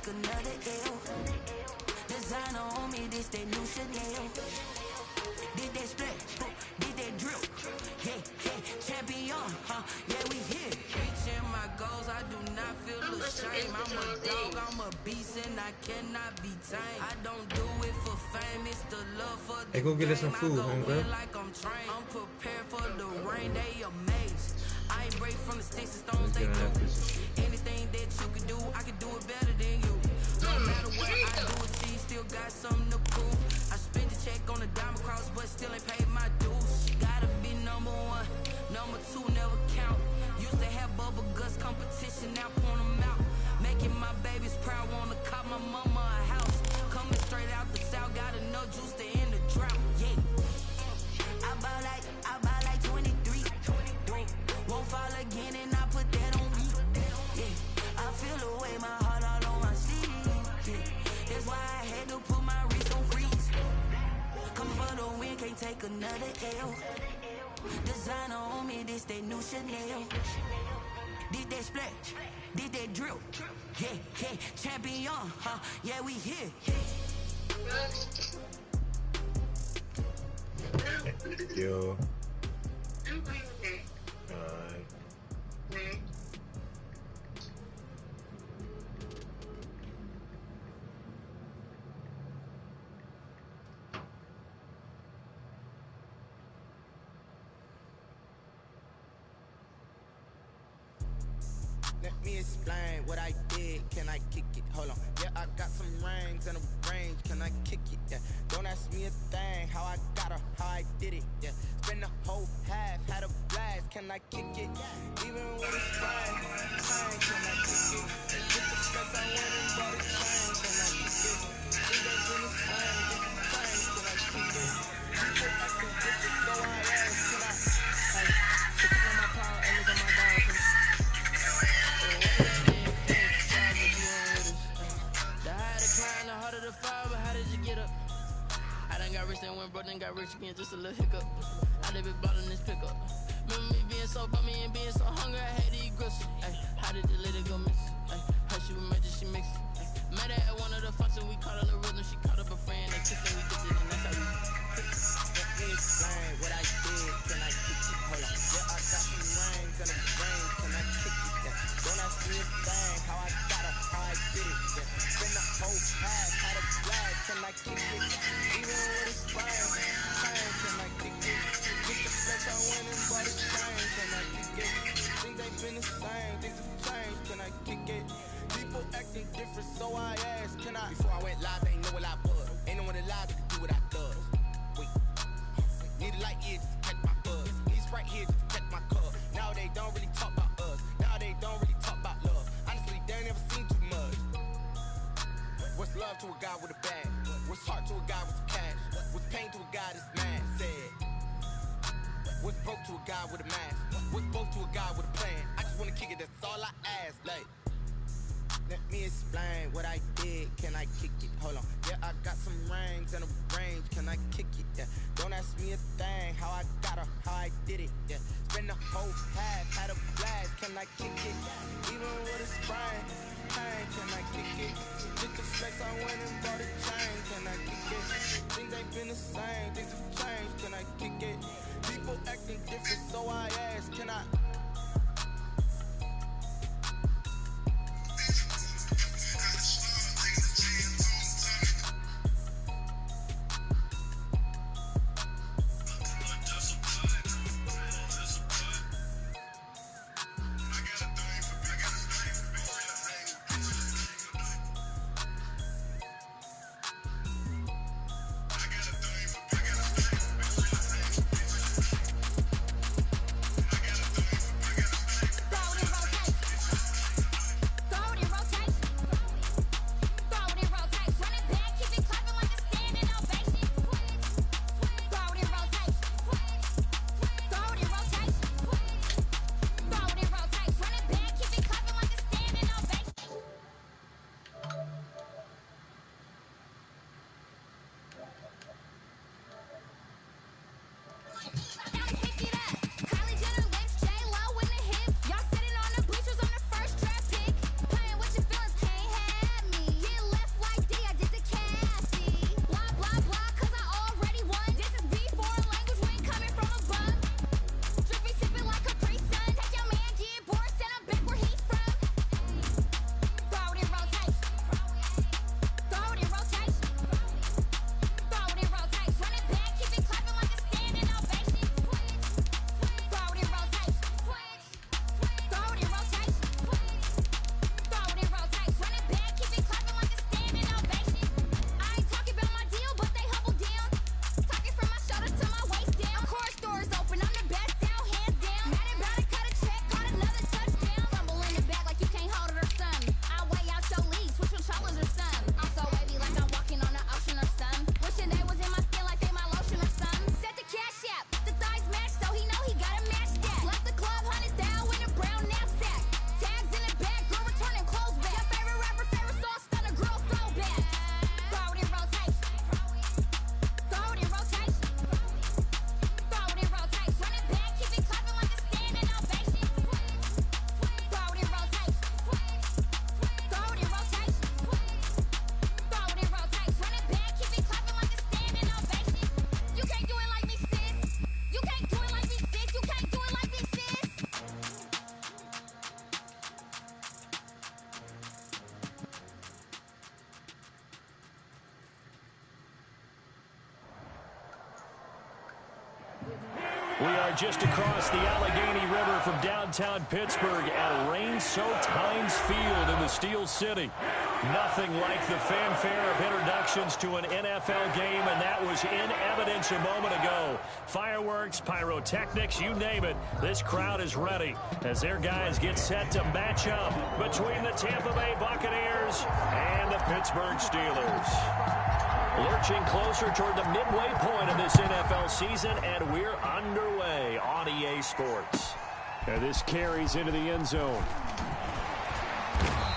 take another L. Designer on me, this that new Chanel. Did that split, did that drill. Yeah, champion, yeah, we here. Reaching my goals, I do not feel ashamed. I'm a dog, I'm a beast, and I cannot be tamed. I don't do it for fame, it's the love for the Hey, go get us some game. food, I go homegirl. in like I'm trained. I'm prepared for the rain, they amazed. I ain't break from the sticks and stones, they do. Anything that you can do, I can do it better than you. No matter what I do, she still got something to prove. I spent the check on the diamond cross, but still ain't paid my dues. Gotta be number one, number two never count. Used to have bubble guts competition, now point them out. Making my babies proud, wanna cop my mama a house. Coming straight out the south, got enough juice to end the drought. Yeah, I buy like 23. Won't fall again, and I put that on me. Yeah, I feel the way, my heart all on my sleeve. Yeah, that's why I had to put my wrist on freeze. Coming for the win, can't take another L. Designer on me, this that new Chanel. Did that splash, did that drill. Yeah, champion, yeah, we here. Yo. Let me explain what I did. Can I kick it? Hold on. Yeah, I got some rings and a range. Can I kick it? Yeah. Don't ask me a thing. How I got her, how I did it. Yeah. Spend the whole half, had a blast. Can I kick it? Even when it's fine, can I kick it? Get the stress I went and bought a chain. Can I kick it? Think they been the same. This is change. Can I kick it? People acting different, so I ask. Can I? Hey, chicken on my power, and look at my dog. The harder the fire, but how did you get up? I done got rich and went broke, then got rich again, just a little hiccup. I live it ballin' this pickup. Remember me being so bummy and being so hungry, I had to eat gristle. Ay, how did the lady go miss? Ay, how she was magic, she mixed it. Met her at one of the functions, we caught her the rhythm, she caught up a friend, they kissed and we did it, and that's how we Let me explain what I did, can I kick it? Hold on. Yeah, I got some rings and a range, can I kick it? Yeah. Don't ask me a thing, how I got her, how I did it. Yeah. Spend the whole half, had a blast, can I kick it? Even with a spine, can I kick it? Get the flex, I went and bought a chain, can I kick it? Things ain't been the same, things have changed, can I kick it? People acting different, so I asked, can I? Before I went live, they ain't know what I was. Ain't no one alive that could do what I does. Wait, need a light here just to catch my buzz. Need Sprite here just to catch my cup. Now they don't really talk about us. Now they don't really talk about love. Honestly, they ain't never seen too much. What's love to a guy with a bag? What's heart to a guy with some cash? What's pain to a guy that's mad? Said. What's broke to a guy with a mask? What's broke to a guy with a plan? I just wanna kick it, that's all I ask. Like, let me explain what I did. Can I kick it? Hold on. Yeah, I got some rings and a range. Can I kick it? Yeah. Don't ask me a thing. How I got her, how I did it. Yeah. Spend the whole half, had a blast. Can I kick it? Even with a sprain, can I kick it? Get the flex, I went and bought a chain. Can I kick it? Things ain't been the same. Things have changed. Can I kick it? People acting different, so I ask. Can I? We are just across the Allegheny River from downtown Pittsburgh at rain-soaked Heinz Field in the Steel City. Nothing like the fanfare of introductions to an NFL game, and that was in evidence a moment ago. Fireworks, pyrotechnics, you name it. This crowd is ready as their guys get set to match up between the Tampa Bay Buccaneers and the Pittsburgh Steelers. Lurching closer toward the midway point of this NFL season, and we're underway on EA Sports. And this carries into the end zone.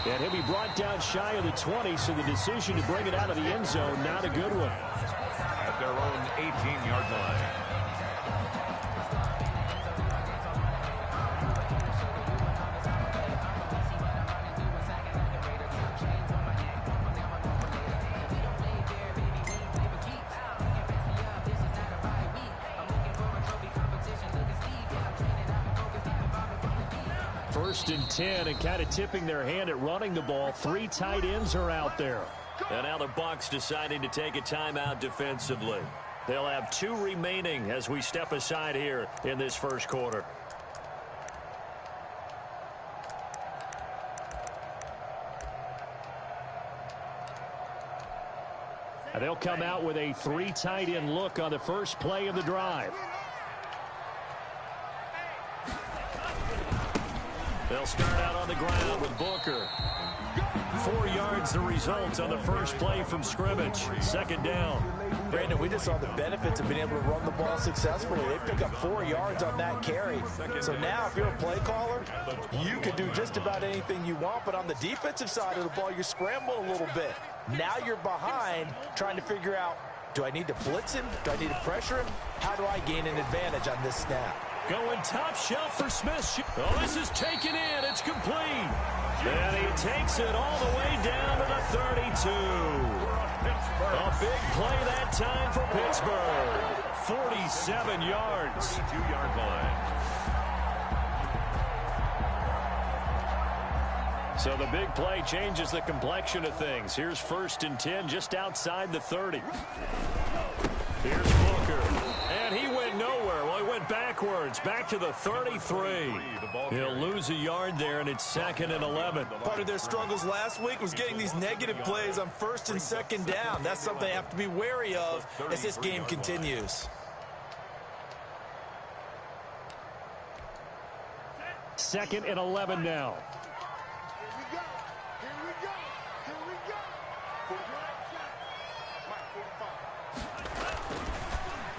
And he'll be brought down shy of the 20, so the decision to bring it out of the end zone, not a good one. At their own 18-yard line. First and 10, and kind of tipping their hand at running the ball. 3 tight ends are out there. And now the Bucs deciding to take a timeout defensively. They'll have 2 remaining as we step aside here in this first quarter. And they'll come out with a 3 tight end look on the first play of the drive. They'll start out on the ground with Booker. 4 yards the result on the first play from scrimmage. Second down. Brandon, we just saw the benefits of being able to run the ball successfully. They pick up 4 yards on that carry. So now if you're a play caller, you can do just about anything you want. But on the defensive side of the ball, you're scrambling a little bit. Now you're behind trying to figure out, do I need to blitz him? Do I need to pressure him? How do I gain an advantage on this snap? Going top shelf for Smith. Oh, this is taken in. It's complete. And he takes it all the way down to the 32. A big play that time for Pittsburgh. 47 yards. 2-yard line. So the big play changes the complexion of things. Here's first and 10 just outside the 30. Here's Booker. And he went nowhere. Well, he went backwards. Back to the 33. He'll lose a yard there, and it's 2nd and 11. Part of their struggles last week was getting these negative plays on 1st and 2nd down. That's something they have to be wary of as this game continues. 2nd and 11 now.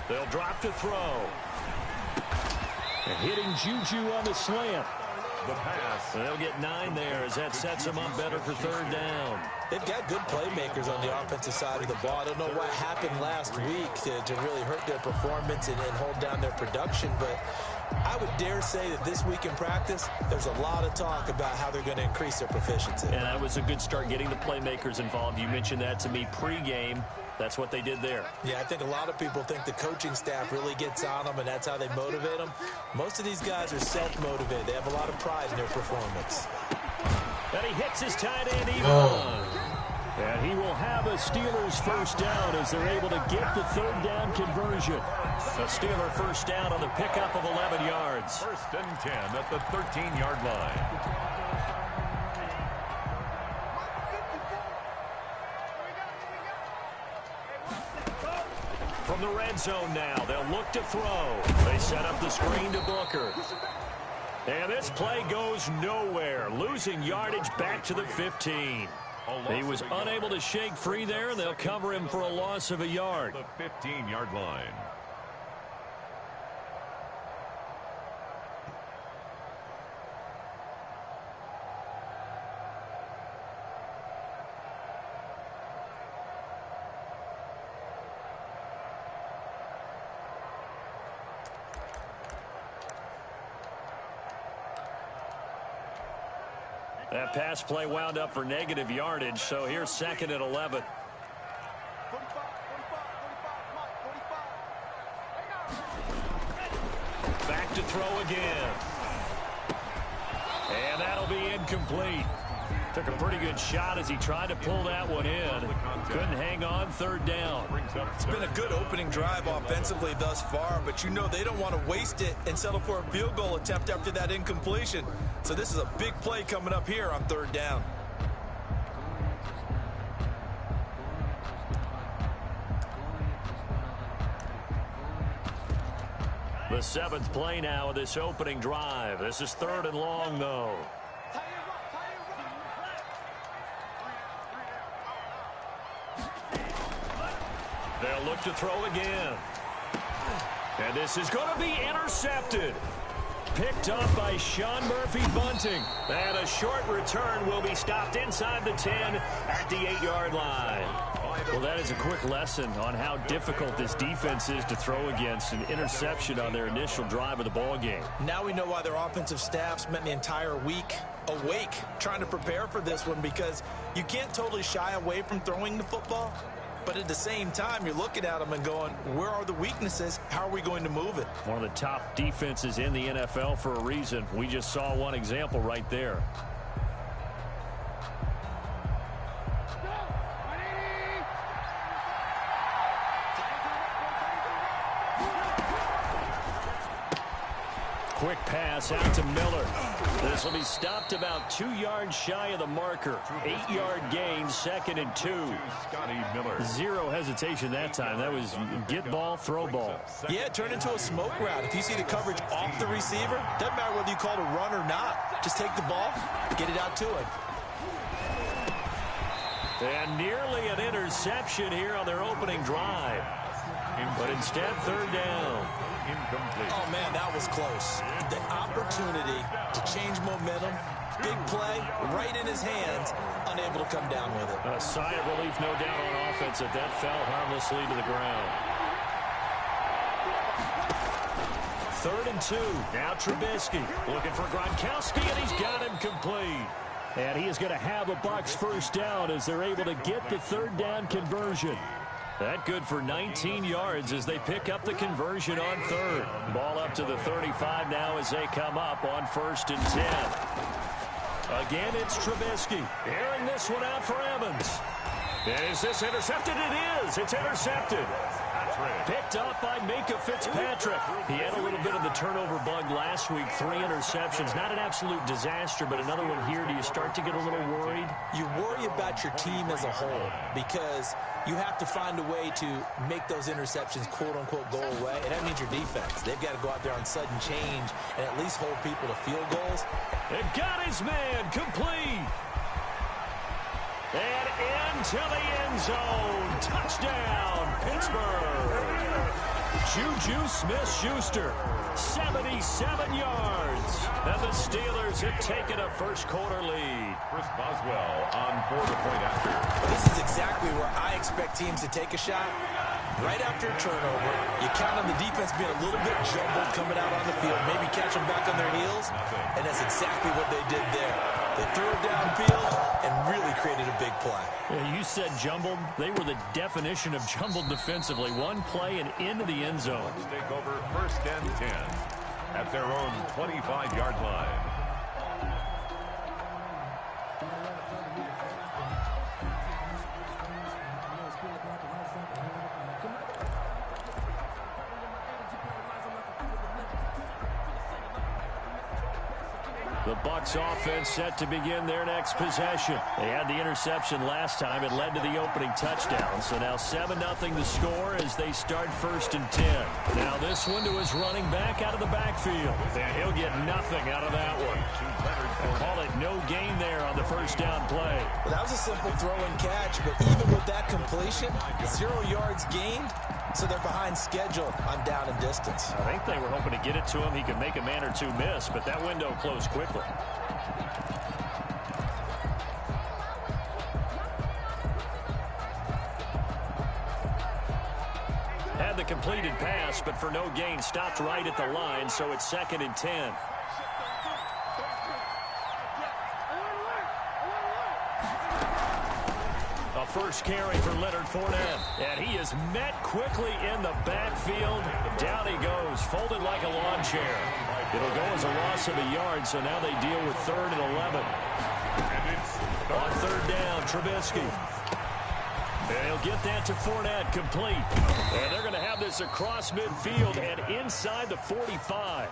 They'll drop to throw. And hitting Juju on the slant. The pass. They'll get 9 there as that sets them up better for 3rd down. They've got good playmakers on the offensive side of the ball. I don't know what happened last week to really hurt their performance and hold down their production, but I would dare say that this week in practice, there's a lot of talk about how they're going to increase their proficiency. And that was a good start getting the playmakers involved. You mentioned that to me pregame. That's what they did there. Yeah, I think a lot of people think the coaching staff really gets on them, and that's how they motivate them. Most of these guys are self-motivated. They have a lot of pride in their performance. And he hits his tight end even. And he will have a Steelers first down as they're able to get the 3rd down conversion. A Steeler first down on the pickup of 11 yards. 1st and 10 at the 13-yard line. From the red zone now, they'll look to throw. They set up the screen to Booker. And this play goes nowhere, losing yardage back to the 15. He was unable to shake free there, and they'll cover him for a loss of a yard. The 15-yard line. That pass play wound up for negative yardage, so here's 2nd and 11. to throw again. And that'll be incomplete. Took a pretty good shot as he tried to pull that one in. Couldn't hang on, third down. It's been a good opening drive offensively thus far, but you know they don't want to waste it and settle for a field goal attempt after that incompletion. So this is a big play coming up here on third down. The seventh play now of this opening drive. This is third and long, though. They'll look to throw again. And this is going to be intercepted. Picked up by Sean Murphy-Bunting. And a short return will be stopped inside the 10 at the 8-yard line. Well, that is a quick lesson on how difficult this defense is to throw against. An interception on their initial drive of the ball game. Now we know why their offensive staff spent the entire week awake trying to prepare for this one, because you can't totally shy away from throwing the football. But at the same time, you're looking at them and going, where are the weaknesses? How are we going to move it? One of the top defenses in the NFL for a reason. We just saw one example right there. Quick pass out to Miller. This will be stopped about 2 yards shy of the marker. 8-yard gain, 2nd and 2. Scotty Miller. Zero hesitation that time. That was get ball, throw ball. Yeah, it turned into a smoke route. If you see the coverage off the receiver, doesn't matter whether you call it a run or not. Just take the ball, get it out to him. And nearly an interception here on their opening drive. But instead, third down. Incomplete. Oh, man, that was close. The opportunity to change momentum, big play, right in his hands, unable to come down with it. A sigh of relief, no doubt, on offense that fell harmlessly to the ground. 3rd and 2. Now Trubisky looking for Gronkowski, and he's got him complete. And he is going to have a Bucs first down as they're able to get the third down conversion. That good for 19 yards as they pick up the conversion on third. Ball up to the 35 now as they come up on 1st and 10. Again, it's Trubisky. Airing this one out for Evans. Is this intercepted? It is. It's intercepted. Picked up by Minka Fitzpatrick. He had a little bit of the turnover bug last week. 3 interceptions. Not an absolute disaster, but another one here. Do you start to get a little worried? You worry about your team as a whole because you have to find a way to make those interceptions, quote-unquote, go away, and that means your defense. They've got to go out there on sudden change and at least hold people to field goals. It got his man complete. And into the end zone. Touchdown, Pittsburgh. Juju Smith-Schuster, 77 yards. And the Steelers have taken a first-quarter lead. Chris Boswell on for the point after. This is exactly where I expect teams to take a shot. Right after a turnover, you count on the defense being a little bit jumbled coming out on the field, maybe catch them back on their heels, and that's exactly what they did there. They threw it downfield and really created a big play. Yeah, you said jumbled. They were the definition of jumbled defensively. One play and into the end zone. Let's take over 1st and 10 at their own 25-yard line. The Bucs offense set to begin their next possession. They had the interception last time. It led to the opening touchdown. So now 7-0 the score as they start 1st and 10. Now this one to his running back out of the backfield. And he'll get nothing out of that one. I call it no gain there on the first down play. Well, that was a simple throw and catch, but even with that completion, 0 yards gained. So they're behind schedule on down and distance. I think they were hoping to get it to him. He could make a man or two miss, but that window closed quickly. Had the completed pass, but for no gain, stopped right at the line, so it's 2nd and 10. First carry for Leonard Fournette. And he is met quickly in the backfield. Down he goes, folded like a lawn chair. It'll go as a loss of a yard, so now they deal with 3rd and 11. And it's Trubisky. And he'll get that to Fournette, complete. And they're going to have this across midfield and inside the 45.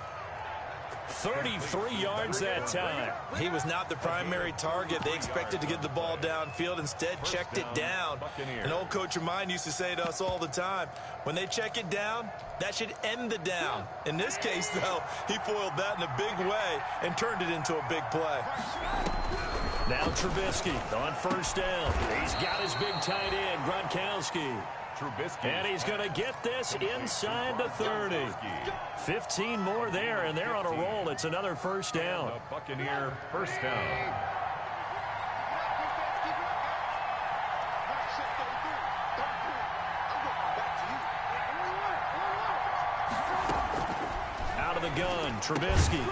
33 yards that time. He was not the primary target. They expected to get the ball downfield. Instead, checked it down. An old coach of mine used to say to us all the time, when they check it down, that should end the down. In this case, though, he foiled that in a big way and turned it into a big play. Now Trubisky on first down. He's got his big tight end, Gronkowski. Trubisky. And he's going to get this inside the 30. 15 more there, and they're on a roll. It's another first down. The Buccaneer first down. Out of the gun, Trubisky.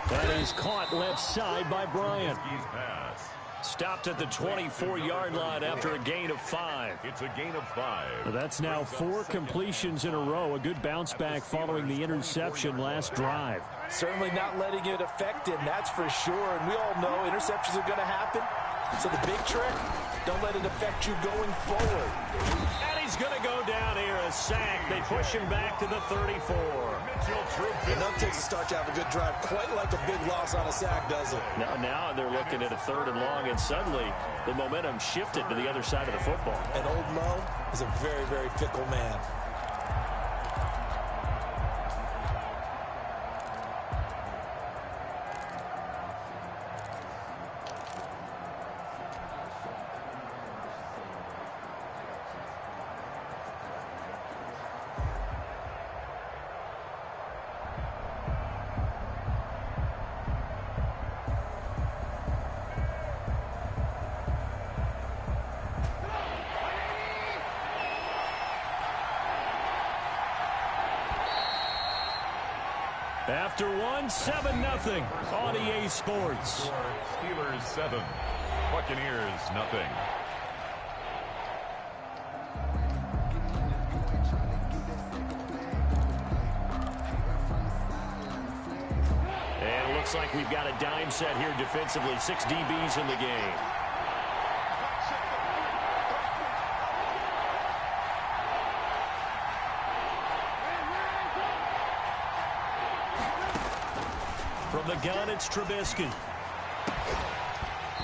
That is caught left side by Bryant. Pass. Stopped at the 24-yard line after a gain of 5. It's a gain of 5. That's now 4 completions in a row. A good bounce back following the interception last drive. Certainly not letting it affect him, that's for sure. And we all know interceptions are going to happen. So the big trick, don't let it affect you going forward. And he's going to go down here, a sack. They push him back to the 34. Enough takes to start to have a good drive, quite like a big loss on a sack, does it? Now they're looking at a 3rd and long, and suddenly the momentum shifted to the other side of the football. And old Mo is a very, very fickle man. After 7-0 on EA Sports. Steelers 7, Buccaneers nothing. And it looks like we've got a dime set here defensively. 6 DBs in the game. From the gun, it's Trubisky.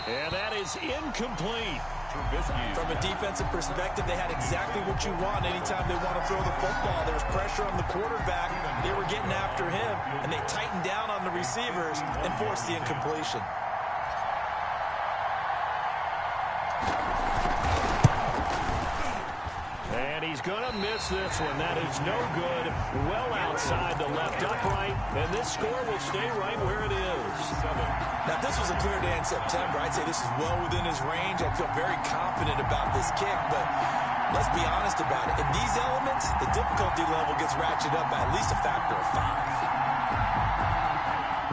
And that is incomplete. Trubisky. From a defensive perspective, they had exactly what you want anytime they want to throw the football. There was pressure on the quarterback. They were getting after him, and they tightened down on the receivers and forced the incompletion. And he's going to miss this one. That is no good. Well outside the left upright. And this score will stay right where it is. Now, if this was a clear day in September, I'd say this is well within his range. I feel very confident about this kick, but let's be honest about it. In these elements, the difficulty level gets ratcheted up by at least a factor of 5.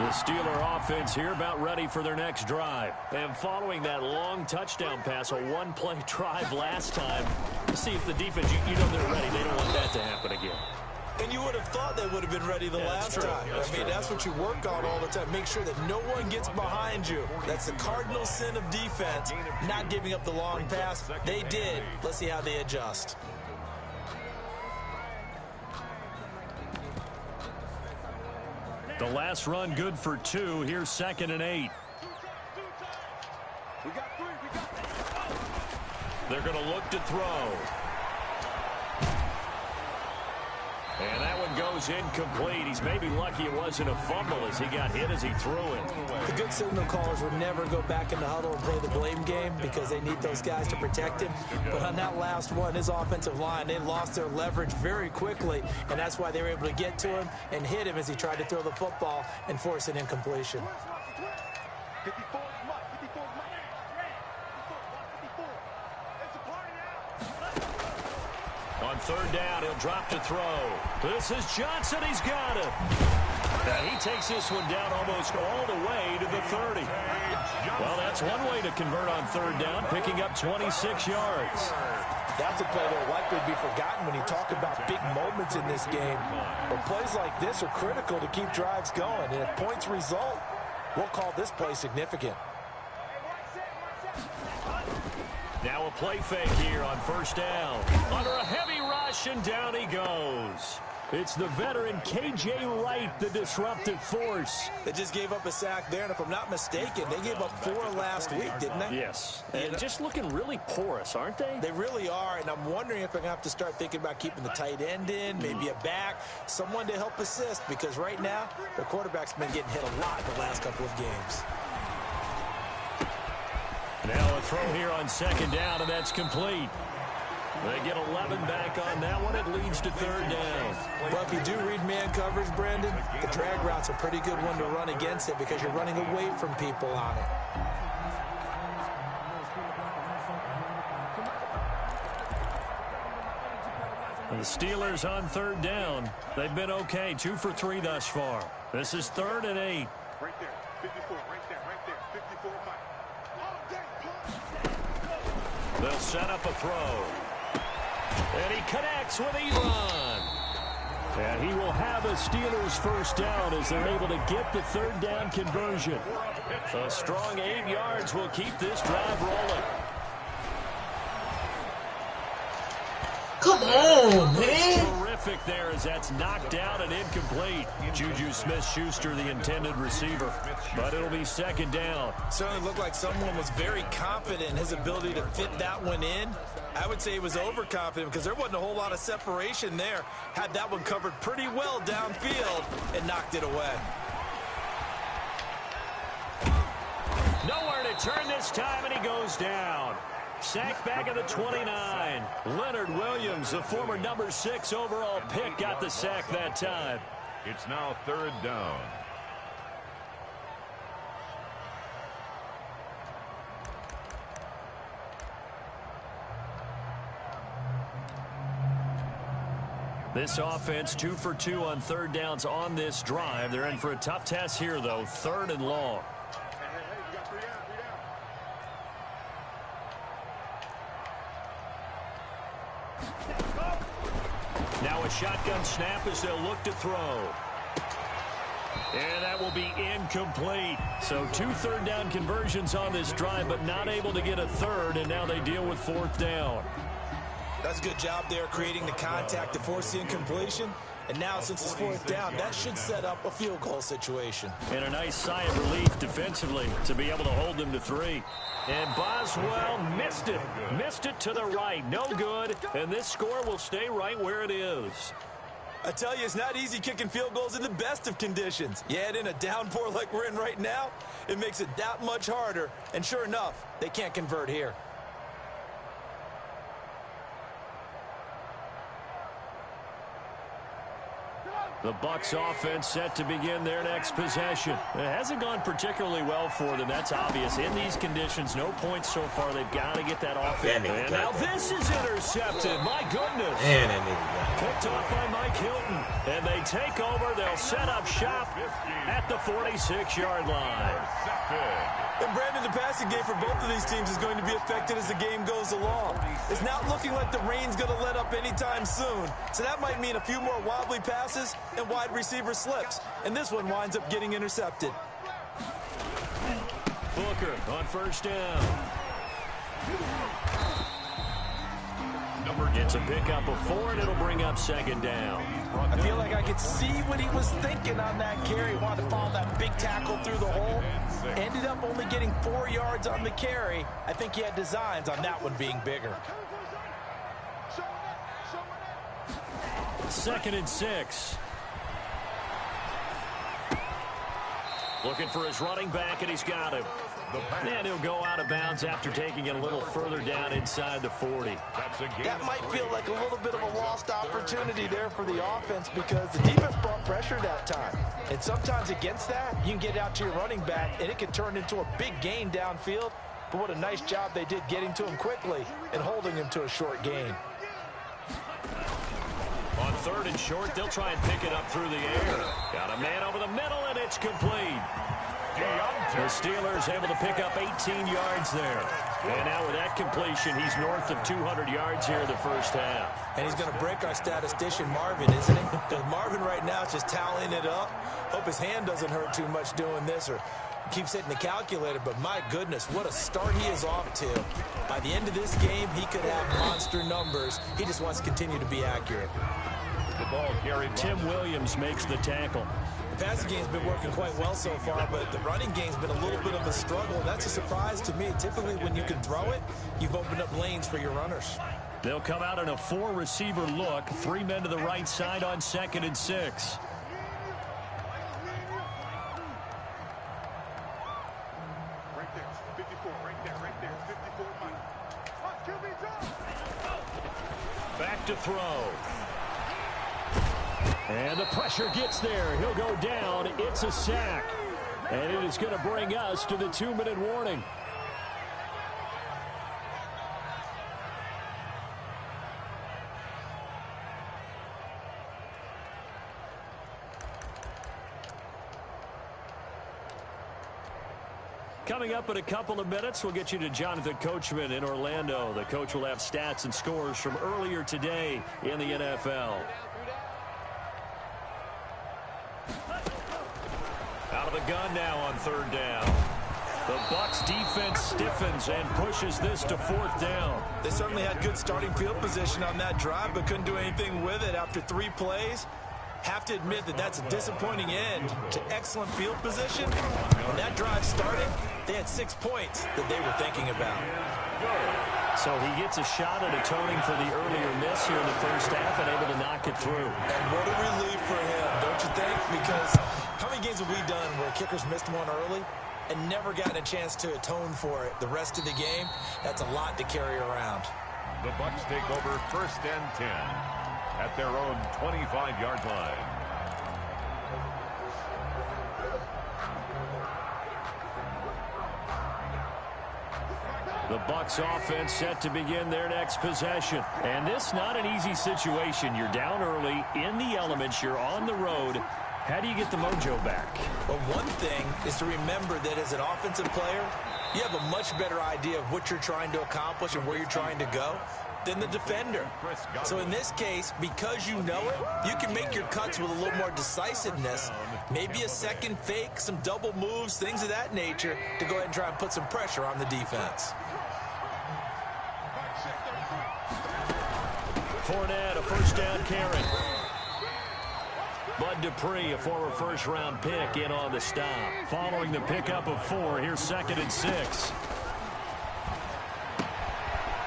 The Steeler offense here about ready for their next drive. And following that long touchdown pass, a one-play drive last time, see if the defense, you know they're ready. They don't want that to happen again. And you would have thought they would have been ready the last time. That's what you work on all the time. Make sure that no one gets behind you. That's the cardinal sin of defense, not giving up the long pass. They did. Let's see how they adjust. The last run good for 2. Here's 2nd and 8. They're going to look to throw. And that one goes incomplete. He's maybe lucky it wasn't a fumble as he got hit as he threw it. The good signal callers would never go back in the huddle and play the blame game because they need those guys to protect him. But on that last one, his offensive line, they lost their leverage very quickly, and that's why they were able to get to him and hit him as he tried to throw the football and force an incompletion. On 3rd down, he'll drop to throw. This is Johnson. He's got it. And he takes this one down almost all the way to the 30. Well, that's one way to convert on 3rd down, picking up 26 yards. That's a play that will likely be forgotten when you talk about big moments in this game. But plays like this are critical to keep drives going. And if points result, we'll call this play significant. Now a play fake here on first down. Under a heavy rush, and down he goes. It's the veteran K.J. Wright, the disruptive force. They just gave up a sack there, and if I'm not mistaken, they gave up 4 last week, didn't they? Yes. And just looking really porous, aren't they? They really are, and I'm wondering if they're going to have to start thinking about keeping the tight end in, maybe a back, someone to help assist, because right now, their quarterback's been getting hit a lot the last couple of games. Now a throw here on second down, and that's complete. They get 11 back on that one. It leads to third down. Well, if you do read man coverage, Brandon, the drag route's a pretty good one to run against it because you're running away from people on it. The Steelers on third down. They've been okay, 2 for 3 thus far. This is 3rd and 8. Right there, 54, right there, 54 Mike. They'll set up a throw. And he connects with Ebron. And he will have a Steelers first down as they're able to get the third down conversion. A strong 8 yards will keep this drive rolling. Come on, man. Terrific there as that's knocked out and incomplete. Juju Smith-Schuster, the intended receiver. But it'll be second down. Certainly looked like someone was very confident in his ability to fit that one in. I would say he was overconfident because there wasn't a whole lot of separation there. Had that one covered pretty well downfield and knocked it away. Nowhere to turn this time, and he goes down. Sacked back at the 29. Leonard Williams, the former number 6 overall pick, got the sack that time. It's now third down. This offense 2 for 2 on third downs on this drive. They're in for a tough test here, though. 3rd and long. You got 3 down, 3 down. Now a shotgun snap as they'll look to throw. And that will be incomplete. So 2 third down conversions on this drive, but not able to get a third, and now they deal with 4th down. That's a good job there creating the contact to force the incompletion. And now since it's 4th down, that should set up a field goal situation. And a nice sigh of relief defensively to be able to hold them to 3. And Boswell missed it. Missed it to the right. No good. And this score will stay right where it is. I tell you, it's not easy kicking field goals in the best of conditions. You add in a downpour like we're in right now, it makes it that much harder. And sure enough, they can't convert here. The Bucs offense set to begin their next possession. It hasn't gone particularly well for them. That's obvious. In these conditions, no points so far. They've got to get that offense. And now this is intercepted. My goodness. Man, that nigga got Picked off by Mike Hilton. And they take over. They'll set up shop at the 46-yard line. And Brandon, the passing game for both of these teams is going to be affected as the game goes along. It's not looking like the rain's going to let up anytime soon. So that might mean a few more wobbly passes and wide receiver slips. And this one winds up getting intercepted. Booker on first down. Gets a pickup of 4, and it'll bring up second down. I feel like I could see what he was thinking on that carry. Wanted to follow that big tackle through the hole. Ended up only getting 4 yards on the carry. I think he had designs on that one being bigger. 2nd and 6. Looking for his running back, and he's got him. And he'll go out of bounds after taking it a little further down inside the 40. That might feel like a little bit of a lost opportunity there for the offense because the defense brought pressure that time. And sometimes against that, you can get out to your running back, and it can turn into a big gain downfield. But what a nice job they did getting to him quickly and holding him to a short gain. On 3rd and short, they'll try and pick it up through the air. Got a man over the middle, and it's complete. The Steelers able to pick up 18 yards there. And now with that completion, he's north of 200 yards here in the first half. And he's going to break our statistician, Marvin, isn't he? Because Marvin right now is just tallying it up. Hope his hand doesn't hurt too much doing this, or Keeps hitting the calculator, but my goodness, what a start he is off to. By the end of this game, he could have monster numbers. He just wants to continue to be accurate. The ball carried. Tim Williams makes the tackle. The passing game's been working quite well so far, but the running game's been a little bit of a struggle. That's a surprise to me. Typically, when you can throw it, you've opened up lanes for your runners. They'll come out in a 4-receiver look. 3 men to the right side on 2nd and 6. Right there. 54. Right there. 54 Mike. Back to throw. And the pressure gets there. He'll go down. It's a sack. And it is going to bring us to the 2-minute warning. Coming up in a couple of minutes, we'll get you to Jonathan Coachman in Orlando. The coach will have stats and scores from earlier today in the NFL. Out of the gun now on 3rd down. The Bucs defense stiffens and pushes this to 4th down. They certainly had good starting field position on that drive, but couldn't do anything with it after 3 plays. Have to admit that that's a disappointing end to excellent field position. When that drive started, they had 6 points that they were thinking about. So he gets a shot at atoning for the earlier miss here in the first half and able to knock it through. And what a relief for him, don't you think? Because how many games have we done where kickers missed one early and never gotten a chance to atone for it the rest of the game? That's a lot to carry around. The Bucs take over 1st and 10 at their own 25-yard line. The Bucs offense set to begin their next possession. And this not an easy situation. You're down early, in the elements, you're on the road. How do you get the mojo back? Well, one thing is to remember that as an offensive player, you have a much better idea of what you're trying to accomplish and where you're trying to go than the defender. So in this case, because you know it, you can make your cuts with a little more decisiveness, maybe a second fake, some double moves, things of that nature, to go ahead and try and put some pressure on the defense. Fournette, a 1st down carry. Bud Dupree, a former 1st-round pick, in on the stop. Following the pickup of 4, here's 2nd and 6.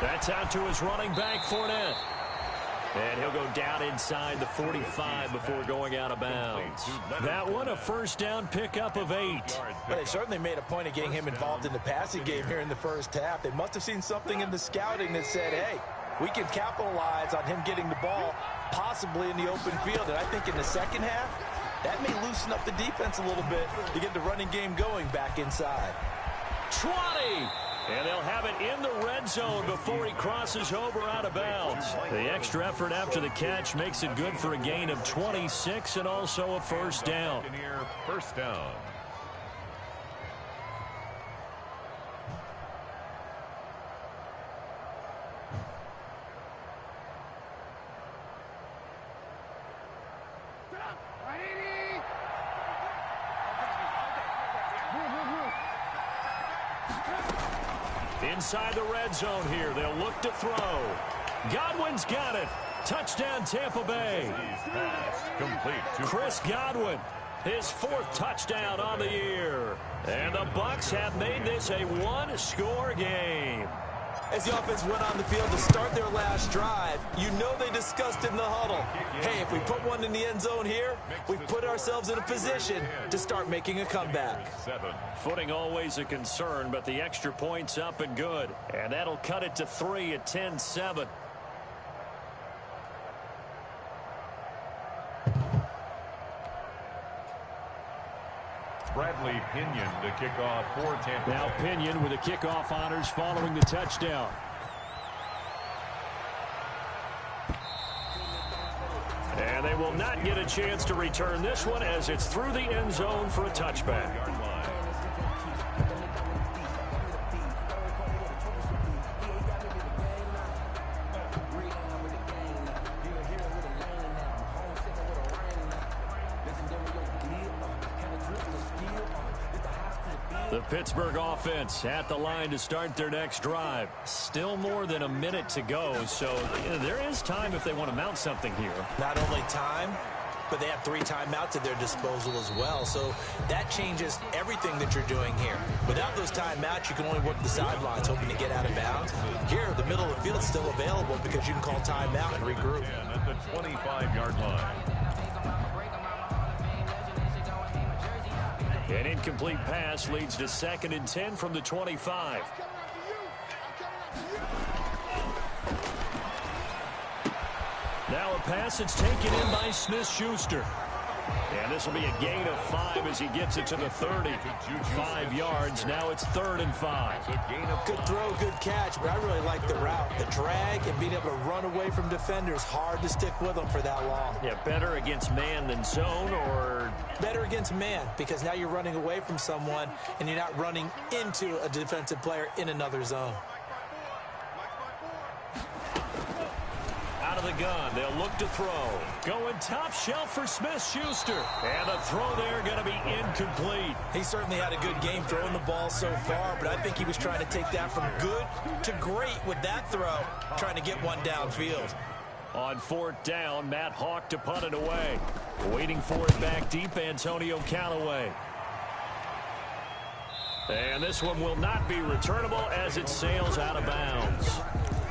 That's out to his running back, Fournette. And he'll go down inside the 45 before going out of bounds. That one, a 1st down pickup of 8. But they certainly made a point of getting him involved in the passing game here in the first half. They must have seen something in the scouting that said, hey, we can capitalize on him getting the ball possibly in the open field. And I think in the second half, that may loosen up the defense a little bit to get the running game going back inside. 20! And they'll have it in the red zone before he crosses over out of bounds. The extra effort after the catch makes it good for a gain of 26 and also a 1st down. 1st down. Inside the red zone here, they'll look to throw. Godwin's got it. Touchdown, Tampa Bay. Complete to Chris Godwin, his 4th touchdown on the year. And the Bucs have made this a 1-score game. As the offense went on the field to start their last drive, you know they discussed in the huddle, hey, if we put one in the end zone here, we've put ourselves in a position to start making a comeback. Footing always a concern, but the extra point's up and good. And that'll cut it to 3 at 10-7. Bradley Pinion to kick off for Tampa. Now Pinion with the kickoff honors following the touchdown. And they will not get a chance to return this one as it's through the end zone for a touchback. The Pittsburgh offense at the line to start their next drive. Still more than a minute to go, so there is time if they want to mount something here. Not only time, but they have 3 timeouts at their disposal as well. So that changes everything that you're doing here. Without those timeouts, you can only work the sidelines, hoping to get out of bounds. Here, the middle of the field is still available because you can call timeout and regroup. At the 25-yard line. An incomplete pass leads to 2nd and 10 from the 25. Now a pass that's taken in by Smith-Schuster. And this will be a gain of 5 as he gets it to the 30. 5 yards. Now it's 3rd and 5. Good throw, good catch, but I really like the route. The drag and being able to run away from defenders, hard to stick with them for that long. Yeah, better against man than zone, or? Better against man, because now you're running away from someone and you're not running into a defensive player in another zone. Out of the gun, they'll look to throw. Going top shelf for Smith-Schuster. And the throw there going to be incomplete. He certainly had a good game throwing the ball so far, but I think he was trying to take that from good to great with that throw, trying to get one downfield. On 4th down, Matt Hawk to punt it away. Waiting for it back deep, Antonio Callaway. And this one will not be returnable as it sails out of bounds.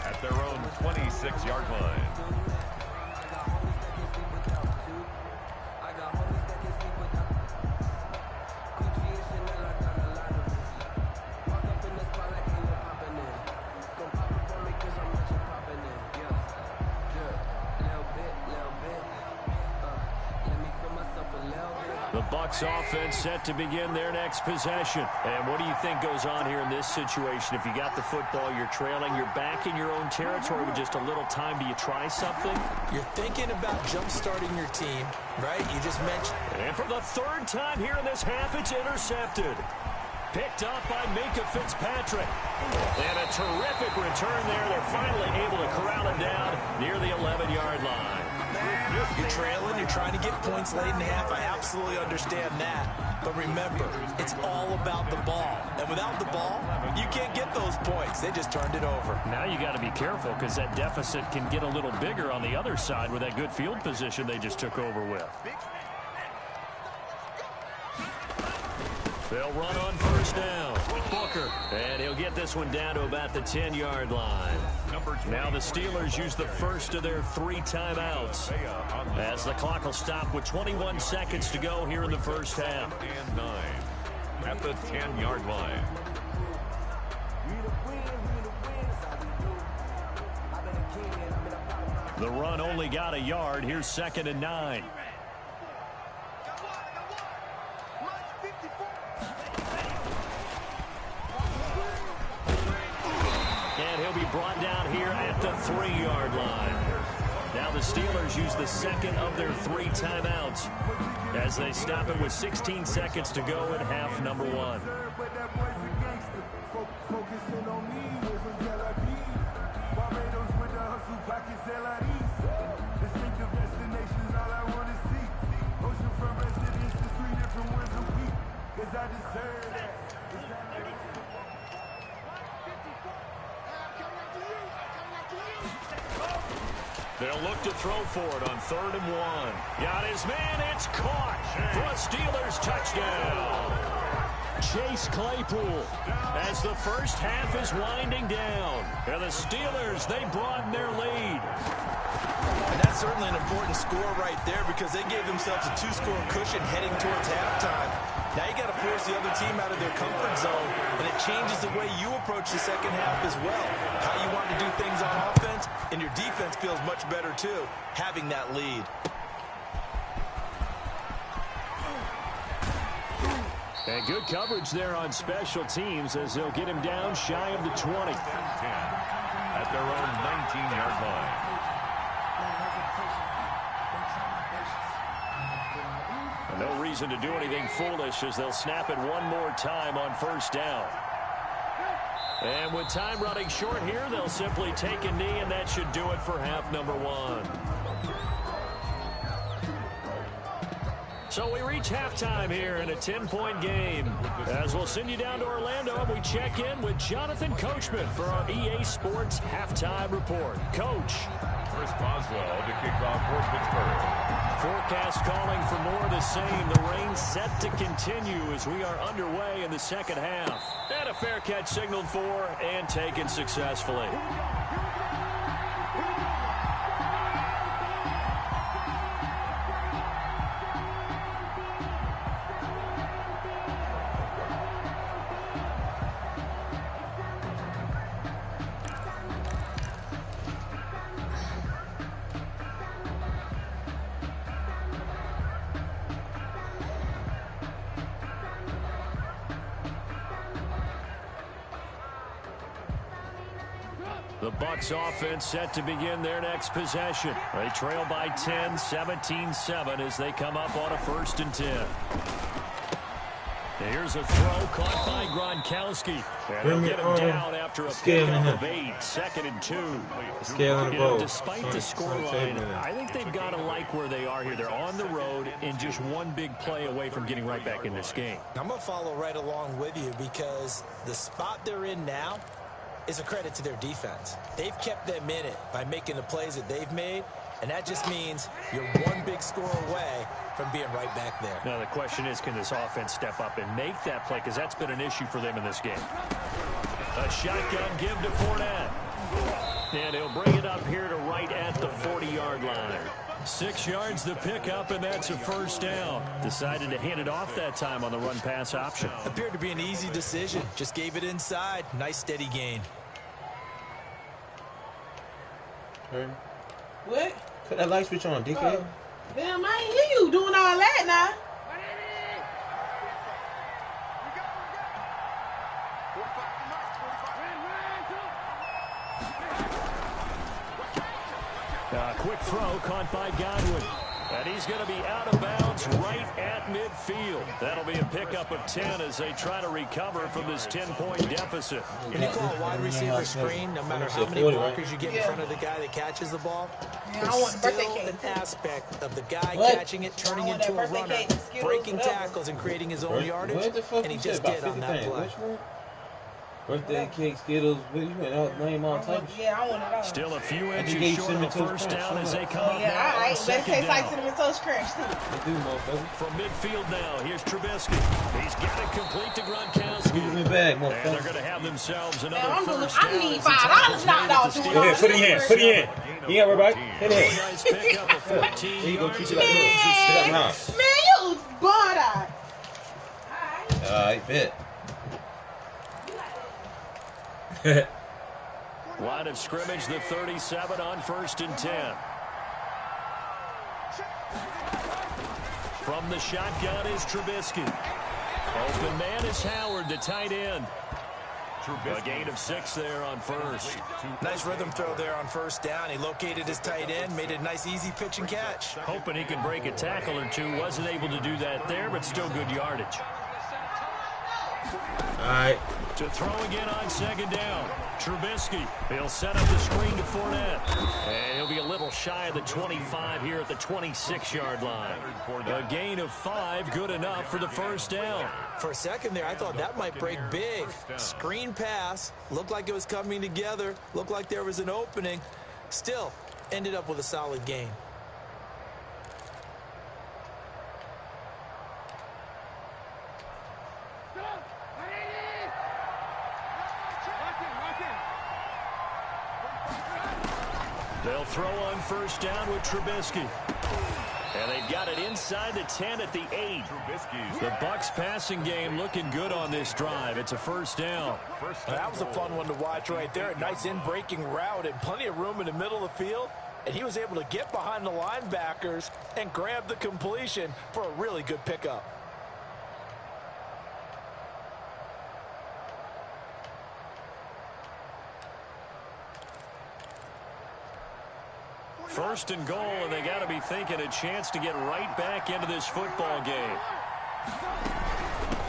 At their own 26-yard line. The Bucs offense set to begin their next possession. And what do you think goes on here in this situation? If you got the football, you're trailing, you're back in your own territory with just a little time. Do you try something? You're thinking about jump-starting your team, right? You just mentioned. And for the 3rd time here in this half, it's intercepted. Picked up by Minka Fitzpatrick. And a terrific return there. They're finally able to corral it down near the 11-yard line. You're trailing, you're trying to get points late in the half. I absolutely understand that. But remember, it's all about the ball. And without the ball, you can't get those points. They just turned it over. Now you got to be careful because that deficit can get a little bigger on the other side with that good field position they just took over with. They'll run on 1st down. Booker. And he'll get this one down to about the 10-yard line. Now the Steelers use the first of their 3 timeouts as the clock will stop with 21 seconds to go here in the first half. And 9 at the 10-yard line. The run only got a yard. Here's 2nd and 9. And he'll be brought down here at the 3-yard line. Now the Steelers use the 2nd of their 3 timeouts as they stop it with 16 seconds to go in half number 1. They'll look to throw for it on 3rd and 1. Got his man. It's caught for a Steelers touchdown. Chase Claypool as the first half is winding down. And the Steelers, they broaden their lead. And that's certainly an important score right there because they gave themselves a 2-score cushion heading towards halftime. Now you got to force the other team out of their comfort zone, and it changes the way you approach the second half as well. How you want to do things on offense, and your defense feels much better too, having that lead. And good coverage there on special teams as they'll get him down shy of the 20. 10 at their own 19-yard line. No reason to do anything foolish as they'll snap it one more time on 1st down. And with time running short here, they'll simply take a knee, and that should do it for half number 1. So we reach halftime here in a 10-point game. As we'll send you down to Orlando, and we check in with Jonathan Coachman for our EA Sports Halftime Report. Coach. Chris Boswell to kick off for Pittsburgh. Forecast calling for more of the same. The rain set to continue as we are underway in the second half. And a fair catch signaled for and taken successfully. The Bucs offense set to begin their next possession. They trail by 10, 17-7 as they come up on a 1st and 10. Here's a throw caught by Gronkowski. And they'll get him down after a pickup of 8, 2nd and 2. Despite the scoreline, I think they've got to like where they are here. They're on the road and just one big play away from getting right back in this game. I'm going to follow right along with you because the spot they're in now is a credit to their defense. They've kept them in it by making the plays that they've made, and that just means you're one big score away from being right back there. Now the question is, can this offense step up and make that play? Because that's been an issue for them in this game. A shotgun give to Fournette. And he'll bring it up here to right at the 40-yard line. 6 yards the pickup, and that's a 1st down. Decided to hand it off that time on the run-pass option. Appeared to be an easy decision. Just gave it inside. Nice steady gain. What? Put that light switch on, dickhead. Oh. Damn, I ain't hear you doing all that now. Quick throw caught by Godwin. And he's going to be out of bounds right at midfield. That'll be a pickup of 10 as they try to recover from this 10-point deficit. When you call a wide receiver screen, no matter how many blockers you get in front of the guy that catches the ball, there's still an aspect of the guy catching it, turning into a runner, breaking tackles and creating his own yardage, and he just did on that play. Birthday cake, Skittles, you went out, name all types. Yeah, I want it all. Still a few inches short of a 1st down as they come up now. Yeah, all right. Better taste like down. Cinnamon Toast Crunch, too. They do, motherfucker. From midfield now, here's Trubisky. He's got it complete to Gronkowski. Give me back, motherfucker. And they're going to have themselves another Man, 1st I down. need $5 knocked off doing all Go ahead, put it in your hand. Put it in your hand. You got everybody? Hit it. Nice pickup of 14 There you go, yards. treat you like this. Man, you was butt-eyed. All right, bet. Line of scrimmage, the 37 on 1st and 10. From the shotgun is Trubisky. Open man is Howard, the tight end. A gain of 6 there on 1st. Nice rhythm throw there on 1st down. He located his tight end, made a nice easy pitch and catch. Hoping he could break a tackle or two. Wasn't able to do that there, but still good yardage. All right. To throw again on 2nd down. Trubisky. He'll set up the screen to Fournette. And he'll be a little shy of the 25 here at the 26-yard line. A gain of 5, good enough for the 1st down. For a second there, I thought that might break big. Screen pass. Looked like it was coming together. Looked like there was an opening. Still, ended up with a solid gain. They'll throw on 1st down with Trubisky. And they've got it inside the 10 at the 8. The Bucs passing game looking good on this drive. It's a 1st down. That was a fun one to watch right there. A nice in-breaking route and plenty of room in the middle of the field. And he was able to get behind the linebackers and grab the completion for a really good pickup. First and goal, and they got to be thinking a chance to get right back into this football game.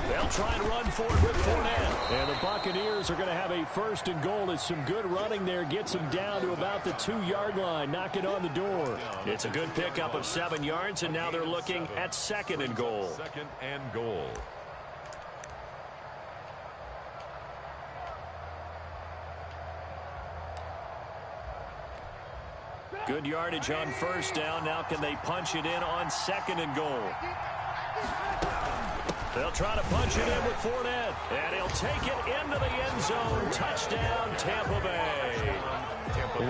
They'll try and run for it with Fournette. And the Buccaneers are going to have a 1st and goal as some good running there gets them down to about the 2-yard line, knocking on the door. It's a good pickup of 7 yards, and now they're looking at 2nd and goal. 2nd and goal. Good yardage on 1st down. Now can they punch it in on 2nd and goal? They'll try to punch it in with Fournette. And he'll take it into the end zone. Touchdown, Tampa Bay.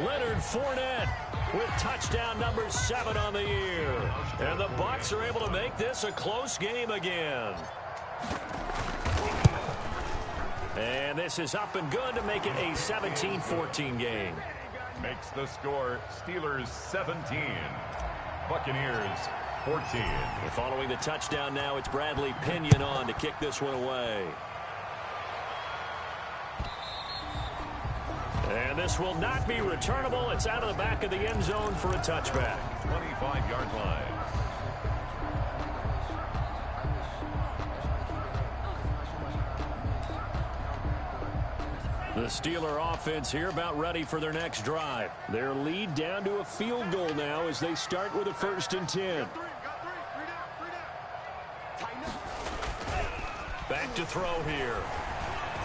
Leonard Fournette with touchdown number 7 on the year. And the Bucs are able to make this a close game again. And this is up and good to make it a 17-14 game. Makes the score Steelers 17, Buccaneers 14. And following the touchdown now, it's Bradley Pinion on to kick this one away. And this will not be returnable. It's out of the back of the end zone for a touchback. 25-yard line. The Steeler offense here about ready for their next drive. Their lead down to a field goal now as they start with a 1st and 10. Back to throw here.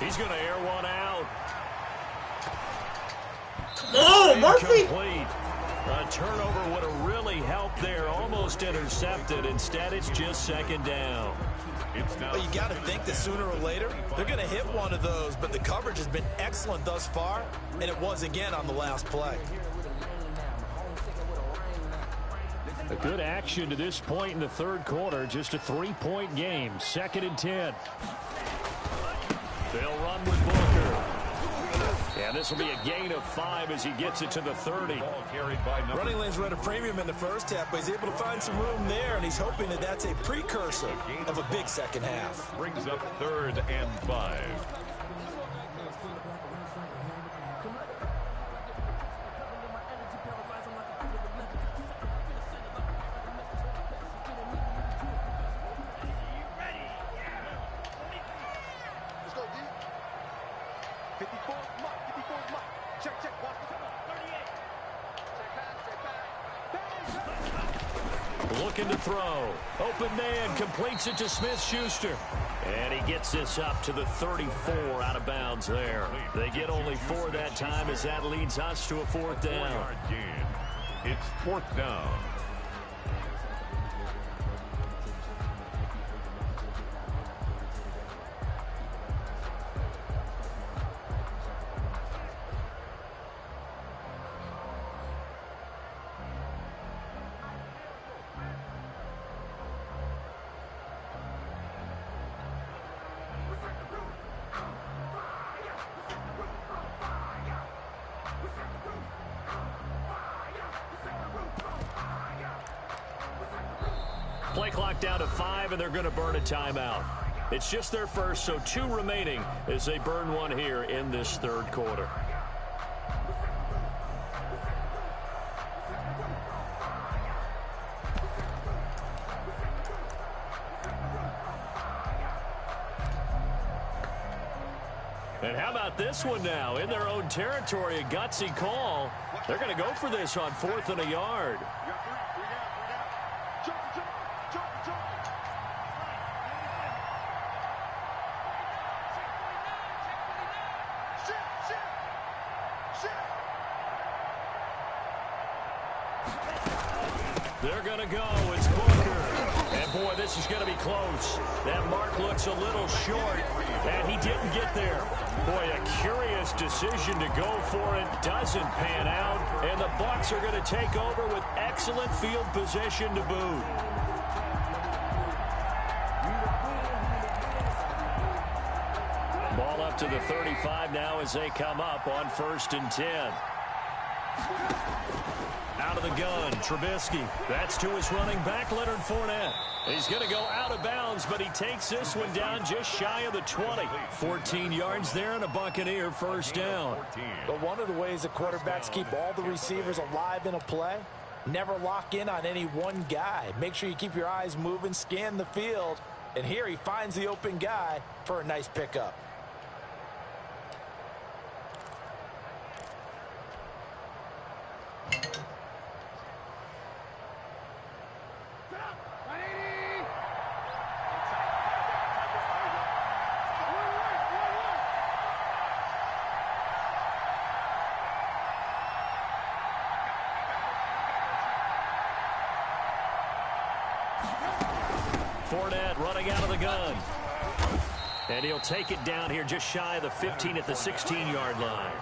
He's going to air one out. Oh, Murphy. Incomplete. A turnover would have really helped there. Almost intercepted. Instead, it's just 2nd down. Well, you got to think that sooner or later they're going to hit one of those, but the coverage has been excellent thus far, and it was again on the last play. A good action to this point in the 3rd quarter. Just a 3-point game. 2nd and 10. They'll run with Booker. And this will be a gain of 5 as he gets it to the 30. Ball carried by Running lanes were at a premium in the first half, but he's able to find some room there, and he's hoping that that's a precursor of a big second half. Brings up 3rd and 5. Looking to throw. Open man, completes it to Smith-Schuster. And he gets this up to the 34 out of bounds there. They get only 4 that time as that leads us to a 4th down. 4-yard gain. It's 4th down. Play clock down to 5, and they're going to burn a timeout. It's just their first, so 2 remaining as they burn one here in this 3rd quarter. And how about this one now? In their own territory, a gutsy call. They're going to go for this on 4th and a yard. They're going to go. It's Booker. And, boy, this is going to be close. That mark looks a little short, and he didn't get there. Boy, a curious decision to go for it. Doesn't pan out, and the Bucs are going to take over with excellent field position to boot. Ball up to the 35 now as they come up on 1st and 10. Out of the gun, Trubisky. That's to his running back, Leonard Fournette. He's going to go out of bounds, but he takes this one down just shy of the 20. 14 yards there and a Buccaneer 1st down. But one of the ways that quarterbacks keep all the receivers alive in a play, never lock in on any one guy. Make sure you keep your eyes moving, scan the field, And here he finds the open guy for a nice pickup. Fournette running out of the gun. And he'll take it down here just shy of the 15 at the 16-yard line.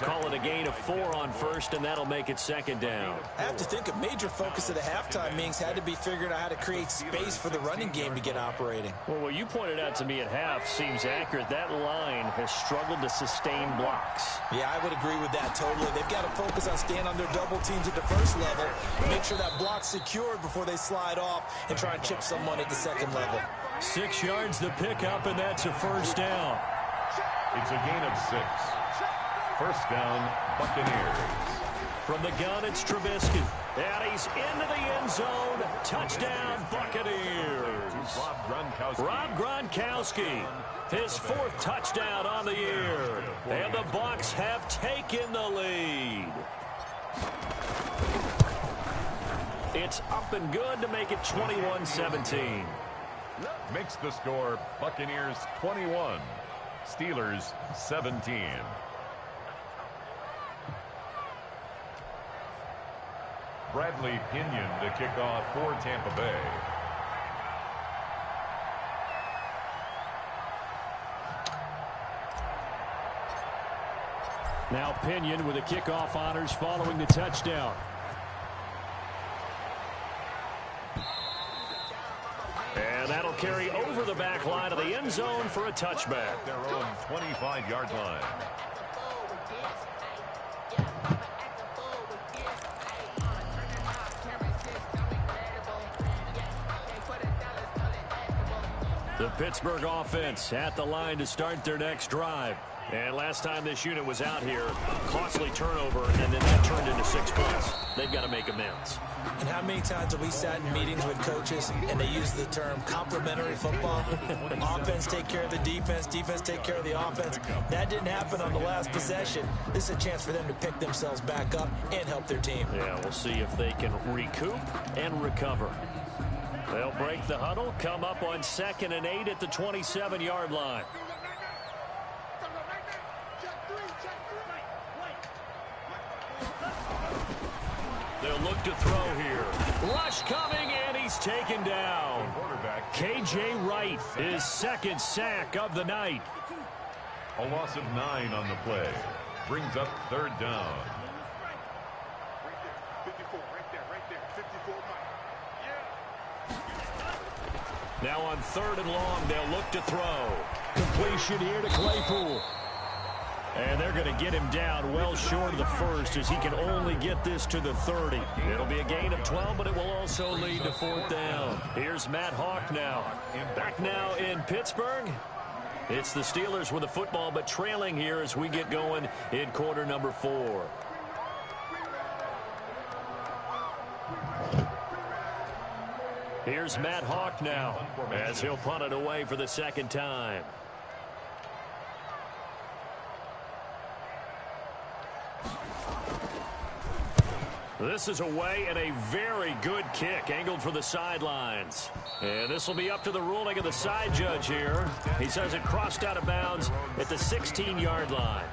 Call it a gain of 4 on first, and that'll make it second down. I have to think a major focus of the halftime meetings had to be figuring out how to create space for the running game to get operating. Well, what you pointed out to me at half seems accurate. That line has struggled to sustain blocks. Yeah, I would agree with that totally. They've got to focus on staying on their double teams at the first level, make sure that block's secured before they slide off and try and chip someone at the second level. 6 yards the pickup, and that's a first down. It's a gain of 6. First down, Buccaneers. From the gun, it's Trubisky. And he's into the end zone. Touchdown, Buccaneers. Rob Gronkowski, his 4th touchdown on the year. And the Bucs have taken the lead. It's up and good to make it 21-17. Makes the score Buccaneers 21, Steelers 17. Bradley Pinion to kick off for Tampa Bay. Now Pinion with the kickoff honors following the touchdown. And that'll carry over the back line of the end zone for a touchback. Their own 25-yard line. The Pittsburgh offense at the line to start their next drive. And last time this unit was out here, costly turnover, and then that turned into 6 points. They've got to make amends. And how many times have we sat in meetings with coaches and they use the term complementary football? Offense take care of the defense, defense take care of the offense. That didn't happen on the last possession. This is a chance for them to pick themselves back up and help their team. Yeah, we'll see if they can recoup and recover. They'll break the huddle, come up on 2nd and 8 at the 27-yard line. They'll look to throw here. Rush coming, and he's taken down. K.J. Wright, his 2nd sack of the night. A loss of 9 on the play. Brings up 3rd down. Now on 3rd and long, they'll look to throw. Completion here to Claypool. And they're going to get him down well short of the 1st as he can only get this to the 30. It'll be a gain of 12, but it will also lead to 4th down. Here's Matt Hawk now. Back now in Pittsburgh. It's the Steelers with the football, but trailing here as we get going in quarter number 4. Here's Matt Hawk now as he'll punt it away for the 2nd time. This is away and a very good kick angled for the sidelines. And this will be up to the ruling of the side judge here. He says it crossed out of bounds at the 16-yard line.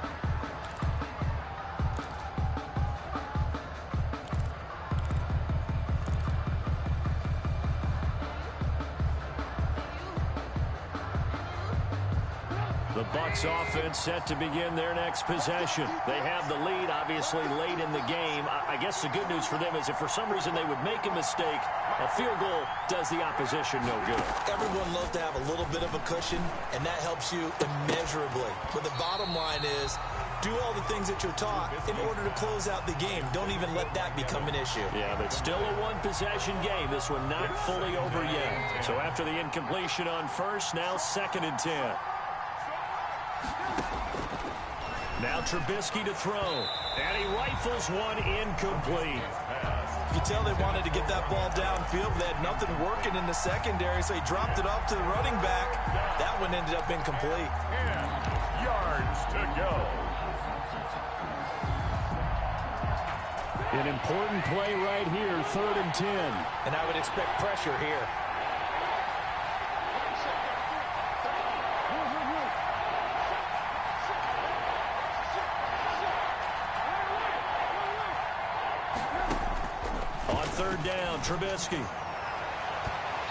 The Bucs offense set to begin their next possession. They have the lead, obviously, late in the game. I guess the good news for them is if for some reason they would make a mistake, a field goal does the opposition no good. Everyone loves to have a little bit of a cushion, and that helps you immeasurably. But the bottom line is, do all the things that you're taught in order to close out the game. Don't even let that become an issue. Yeah, but still a one-possession game. This one not fully over yet. So after the incompletion on 1st, now 2nd and 10. Now Trubisky to throw, and he rifles one incomplete. You could tell they wanted to get that ball downfield. They had nothing working in the secondary, so he dropped it off to the running back. That one ended up incomplete. 10 yards to go. An important play right here, 3rd and 10. And I would expect pressure here. On 3rd down, Trubisky.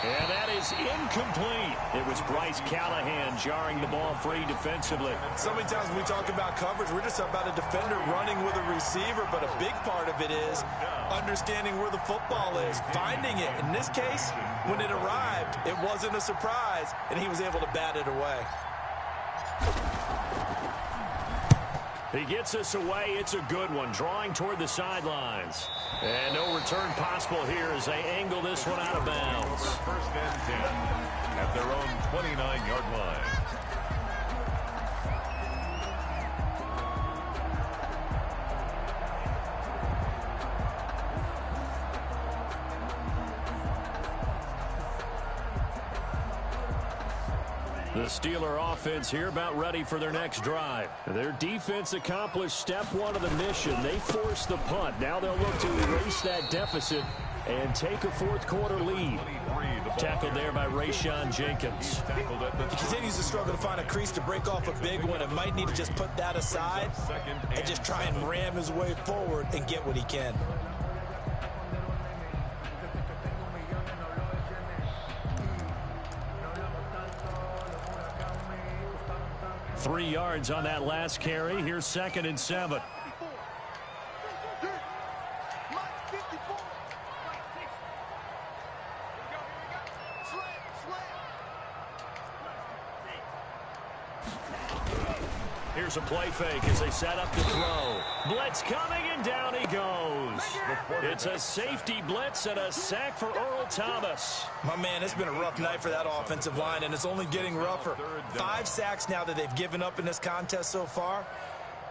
And that is incomplete. It was Bryce Callahan jarring the ball free defensively. So many times when we talk about coverage, we're just about a defender running with a receiver, but a big part of it is understanding where the football is, finding it. In this case, when it arrived, it wasn't a surprise, and he was able to bat it away. He gets us away. It's a good one, drawing toward the sidelines. And no return possible here as they angle this one out of bounds. 1st and 10 at their own 29-yard line. The Steeler offense here about ready for their next drive. Their defense accomplished step 1 of the mission. They forced the punt. Now they'll look to erase that deficit and take a 4th quarter lead. Tackled there by Rayshon Jenkins. He continues to struggle to find a crease to break off a big one and might need to just put that aside and just try and ram his way forward and get what he can. 3 yards on that last carry. Here's 2nd and 7. Here's a play fake as they set up to throw. Blitz coming, and down he goes. It's a safety blitz and a sack for Earl Thomas. My man, it's been a rough night for that offensive line, and it's only getting rougher. 5 sacks now that they've given up in this contest so far.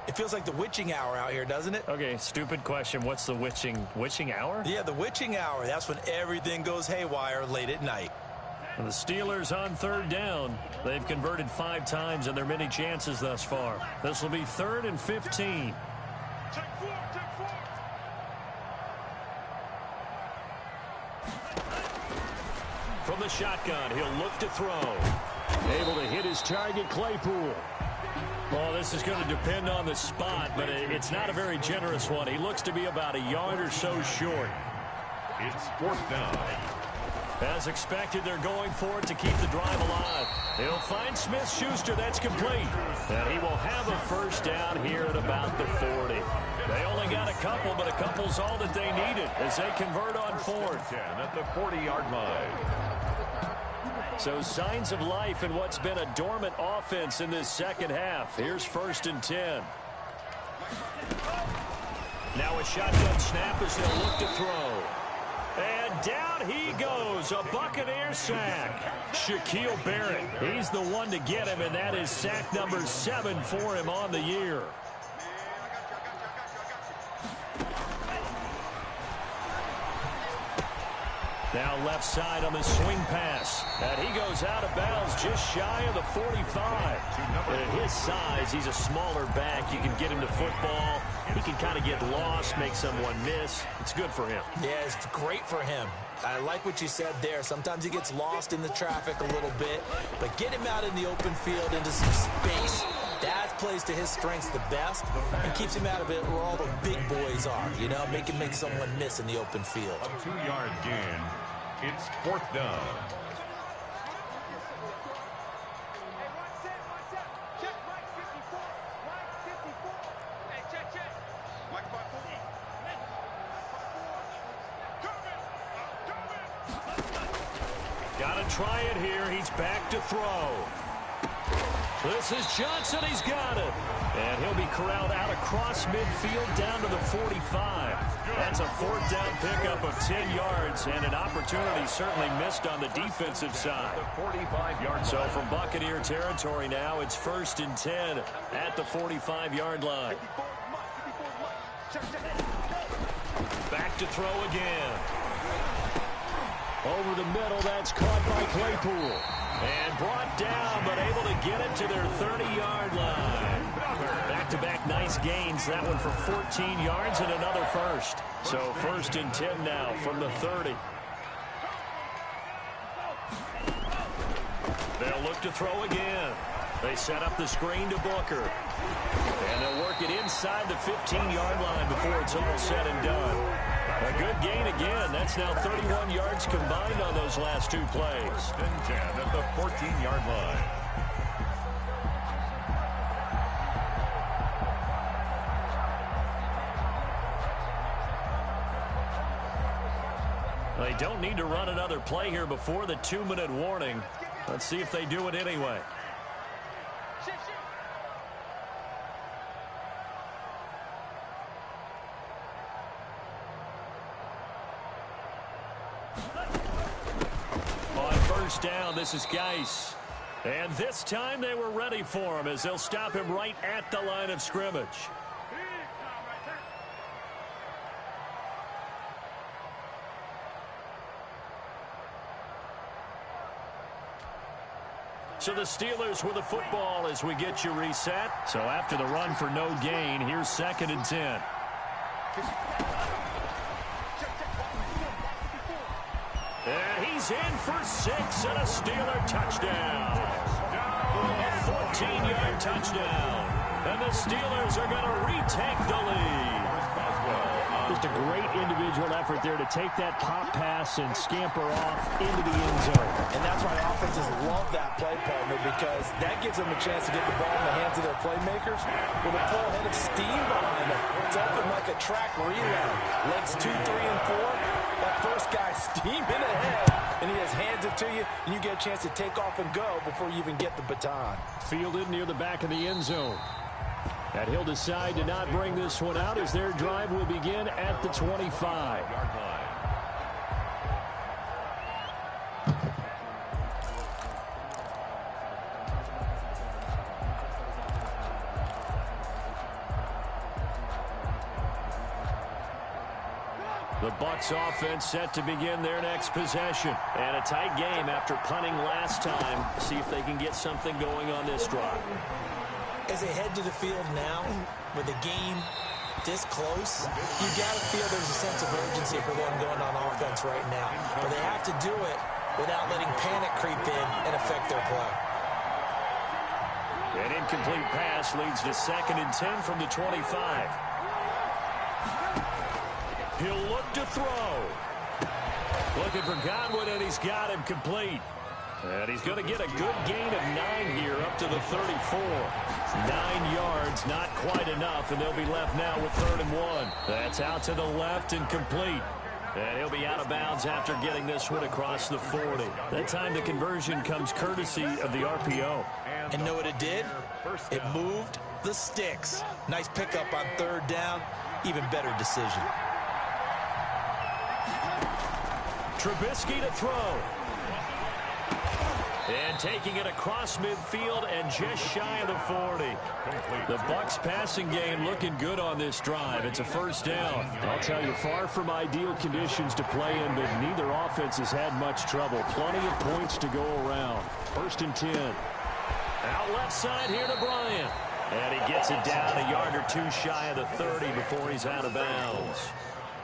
It feels like the witching hour out here, doesn't it? Okay, stupid question. What's the witching hour? Yeah, the witching hour. That's when everything goes haywire late at night. And the Steelers on 3rd down. They've converted 5 times in their many chances thus far. This will be 3rd and 15. From the shotgun, he'll look to throw. Able to hit his target, Claypool. Well, this is going to depend on the spot, but it's not a very generous one. He looks to be about a yard or so short. It's 4th down. As expected, they're going for it to keep the drive alive. He'll find Smith-Schuster. That's complete. And he will have a 1st down here at about the 40. They only got a couple, but a couple's all that they needed as they convert on 4th. 10 at the 40-yard line. So signs of life in what's been a dormant offense in this 2nd half. Here's 1st and 10. Now a shotgun snap as they'll look to throw. And down he goes, a Buccaneer sack. Shaquille Barrett, he's the one to get him, and that is sack number 7 for him on the year. Now left side on the swing pass. And he goes out of bounds just shy of the 45. And at his size, he's a smaller back. You can get him to football. He can kind of get lost, make someone miss. It's good for him. Yeah, it's great for him. I like what you said there. Sometimes he gets lost in the traffic a little bit. But get him out in the open field into some space. That plays to his strengths the best and keeps him out of it where all the big boys are. You know, make someone miss in the open field. A 2-yard gain. It's 4th down. Got to try it here. He's back to throw. This is Johnson. He's got it. And he'll be corralled out across midfield down to the 45. That's a 4th down pickup of 10 yards and an opportunity certainly missed on the defensive side. The 45-yard So from Buccaneer territory now, it's 1st and 10 at the 45-yard line. Back to throw again. Over the middle, that's caught by Claypool. And brought down, but able to get it to their 30-yard line. Back-to-back nice gains. That one for 14 yards and another first. So 1st and 10 now from the 30. They'll look to throw again. They set up the screen to Booker. And they'll work it inside the 15-yard line before it's all said and done. A good gain again. That's now 31 yards combined on those last 2 plays. And 10 at the 14-yard line. They don't need to run another play here before the 2-minute warning. Let's see if they do it anyway. On first down, this is Geis. And this time they were ready for him as they'll stop him right at the line of scrimmage. So the Steelers with the football as we get you reset. So after the run for no gain, here's 2nd and 10. And he's in for 6 and a Steeler touchdown. A 14-yard touchdown. And the Steelers are going to retake the lead. Just a great individual effort there to take that pop pass and scamper off into the end zone. And that's why offenses love that play, partner, because that gives them a chance to get the ball in the hands of their playmakers with a full head of steam behind them. It's open like a track relay. Legs 2, 3, and 4. That first guy steaming ahead, and he just hands it to you, and you get a chance to take off and go before you even get the baton. Fielded near the back of the end zone. And he'll decide to not bring this one out as their drive will begin at the 25. The Bucs offense set to begin their next possession. And a tight game after punting last time. See if they can get something going on this drive. As they head to the field now, with the game this close, you got to feel there's a sense of urgency for them going on offense right now. But they have to do it without letting panic creep in and affect their play. An incomplete pass leads to 2nd and 10 from the 25. He'll look to throw. Looking for Godwin, and he's got him complete. And he's going to get a good gain of 9 here up to the 34. 9 yards, not quite enough, and they'll be left now with 3rd and 1. That's out to the left and complete. And he'll be out of bounds after getting this one across the 40. That time the conversion comes courtesy of the RPO. And know what it did? It moved the sticks. Nice pickup on 3rd down. Even better decision. Trubisky to throw. And taking it across midfield and just shy of the 40. The Bucs passing game looking good on this drive. It's a 1st down. I'll tell you, far from ideal conditions to play in, but neither offense has had much trouble. Plenty of points to go around. 1st and 10. Out left side here to Bryant. And he gets it down a yard or 2 shy of the 30 before he's out of bounds.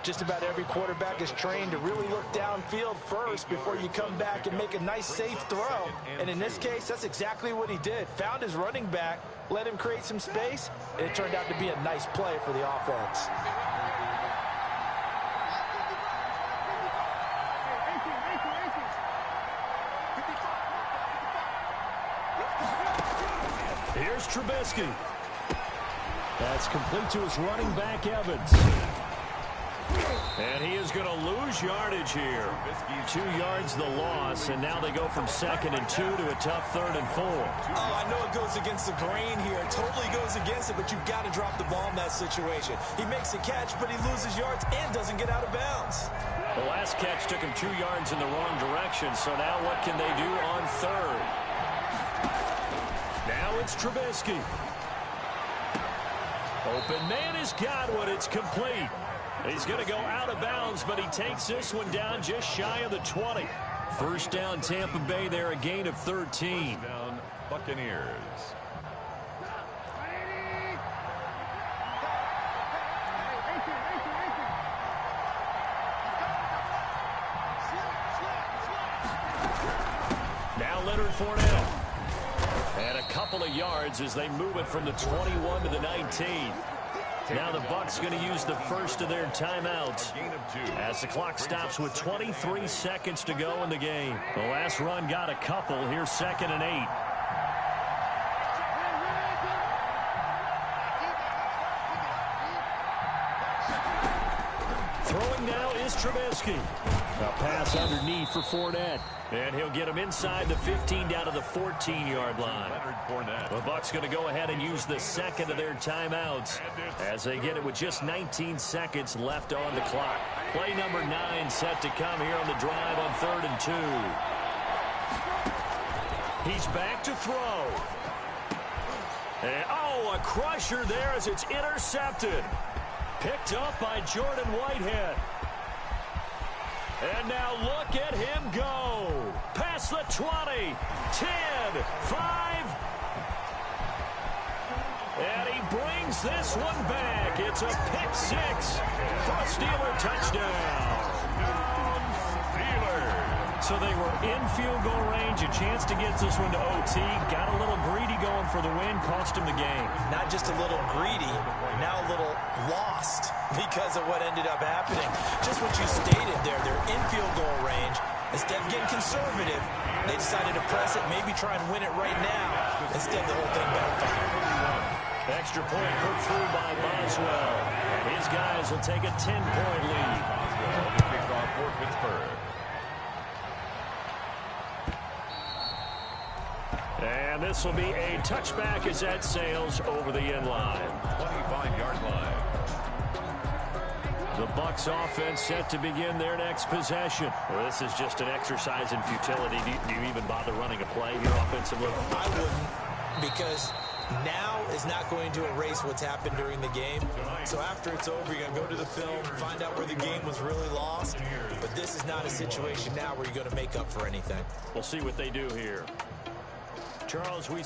Just about every quarterback is trained to really look downfield first before you come back and make a nice, safe throw. And in this case, that's exactly what he did. Found his running back, let him create some space, and it turned out to be a nice play for the offense. Here's Trubisky. That's complete to his running back, Evans. And he is going to lose yardage here. 2 yards the loss, and now they go from 2nd and 2 to a tough 3rd and 4. Oh, I know it goes against the grain here. It totally goes against it, but you've got to drop the ball in that situation. He makes a catch, but he loses yards and doesn't get out of bounds. The last catch took him 2 yards in the wrong direction, so now what can they do on 3rd? Now it's Trubisky. Open man is Godwin. It's complete. He's going to go out of bounds, but he takes this one down just shy of the 20. First down, Tampa Bay there, a gain of 13. First down, Buccaneers. Now Leonard Fournette. And a couple of yards as they move it from the 21 to the 19. Now the Bucs going to use the first of their timeouts as the clock stops with 23 seconds to go in the game. The last run got a couple. Here's 2nd and 8. Throwing now is Trubisky. A pass underneath for Fournette. And he'll get him inside the 15 down to the 14-yard line. The Bucs going to go ahead and use the second of their timeouts as they get it with just 19 seconds left on the clock. Play number 9 set to come here on the drive on 3rd and 2. He's back to throw. And, oh, a crusher there as it's intercepted. Picked up by Jordan Whitehead. And now look at him go. Past the 20, 10, 5. And he brings this one back. It's a pick 6 for a Steeler touchdown. So they were in field goal range, a chance to get this one to OT. Got a little greedy going for the win, cost him the game. Not just a little greedy, now a little lost because of what ended up happening. Just what you stated there, they're in field goal range. Instead of getting conservative, they decided to press it, maybe try and win it right now. Instead, the whole thing backfired. Extra point put through by Boswell. His guys will take a 10-point lead. Boswell to kick off for Pittsburgh. And this will be a touchback as that sails over the end line. 25-yard line. The Bucs offense set to begin their next possession. Well, this is just an exercise in futility. Do you even bother running a play here offensively? I wouldn't, because now is not going to erase what's happened during the game. So after it's over, you're going to go to the film, find out where the game was really lost. But this is not a situation now where you're going to make up for anything. We'll see what they do here. Charles, we...